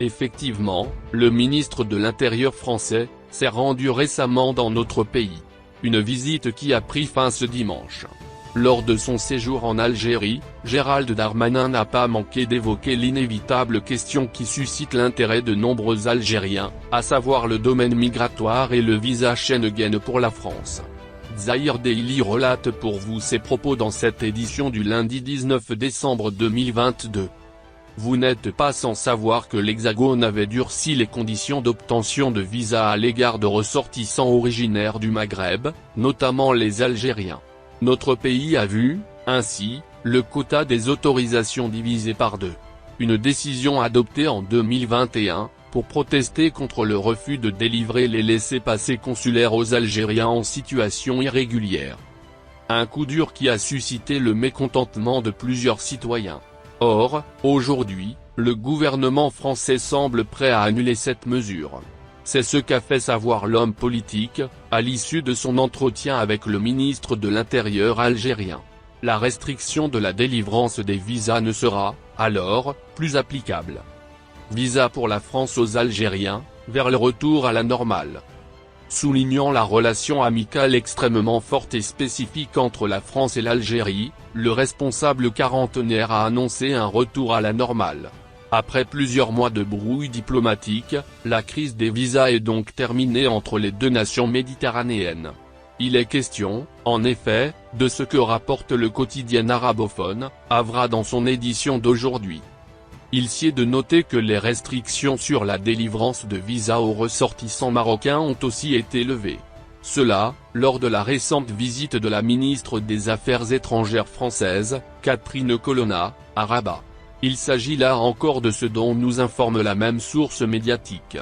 Effectivement, le ministre de l'Intérieur français s'est rendu récemment dans notre pays. Une visite qui a pris fin ce dimanche. Lors de son séjour en Algérie, Gérald Darmanin n'a pas manqué d'évoquer l'inévitable question qui suscite l'intérêt de nombreux Algériens, à savoir le domaine migratoire et le visa Schengen pour la France. Zahir Daily relate pour vous ses propos dans cette édition du lundi 19 décembre 2022. Vous n'êtes pas sans savoir que l'Hexagone avait durci les conditions d'obtention de visa à l'égard de ressortissants originaires du Maghreb, notamment les Algériens. Notre pays a vu, ainsi, le quota des autorisations divisé par deux. Une décision adoptée en 2021, pour protester contre le refus de délivrer les laissez-passer consulaires aux Algériens en situation irrégulière. Un coup dur qui a suscité le mécontentement de plusieurs citoyens. Or, aujourd'hui, le gouvernement français semble prêt à annuler cette mesure. C'est ce qu'a fait savoir l'homme politique, à l'issue de son entretien avec le ministre de l'Intérieur algérien. La restriction de la délivrance des visas ne sera, alors, plus applicable. Visa pour la France aux Algériens, vers le retour à la normale. Soulignant la relation amicale extrêmement forte et spécifique entre la France et l'Algérie, le responsable quarantenaire a annoncé un retour à la normale. Après plusieurs mois de brouille diplomatique, la crise des visas est donc terminée entre les deux nations méditerranéennes. Il est question, en effet, de ce que rapporte le quotidien arabophone, Avra dans son édition d'aujourd'hui. Il s'y est de noter que les restrictions sur la délivrance de visas aux ressortissants marocains ont aussi été levées. Cela, lors de la récente visite de la ministre des Affaires étrangères française, Catherine Colonna, à Rabat. Il s'agit là encore de ce dont nous informe la même source médiatique.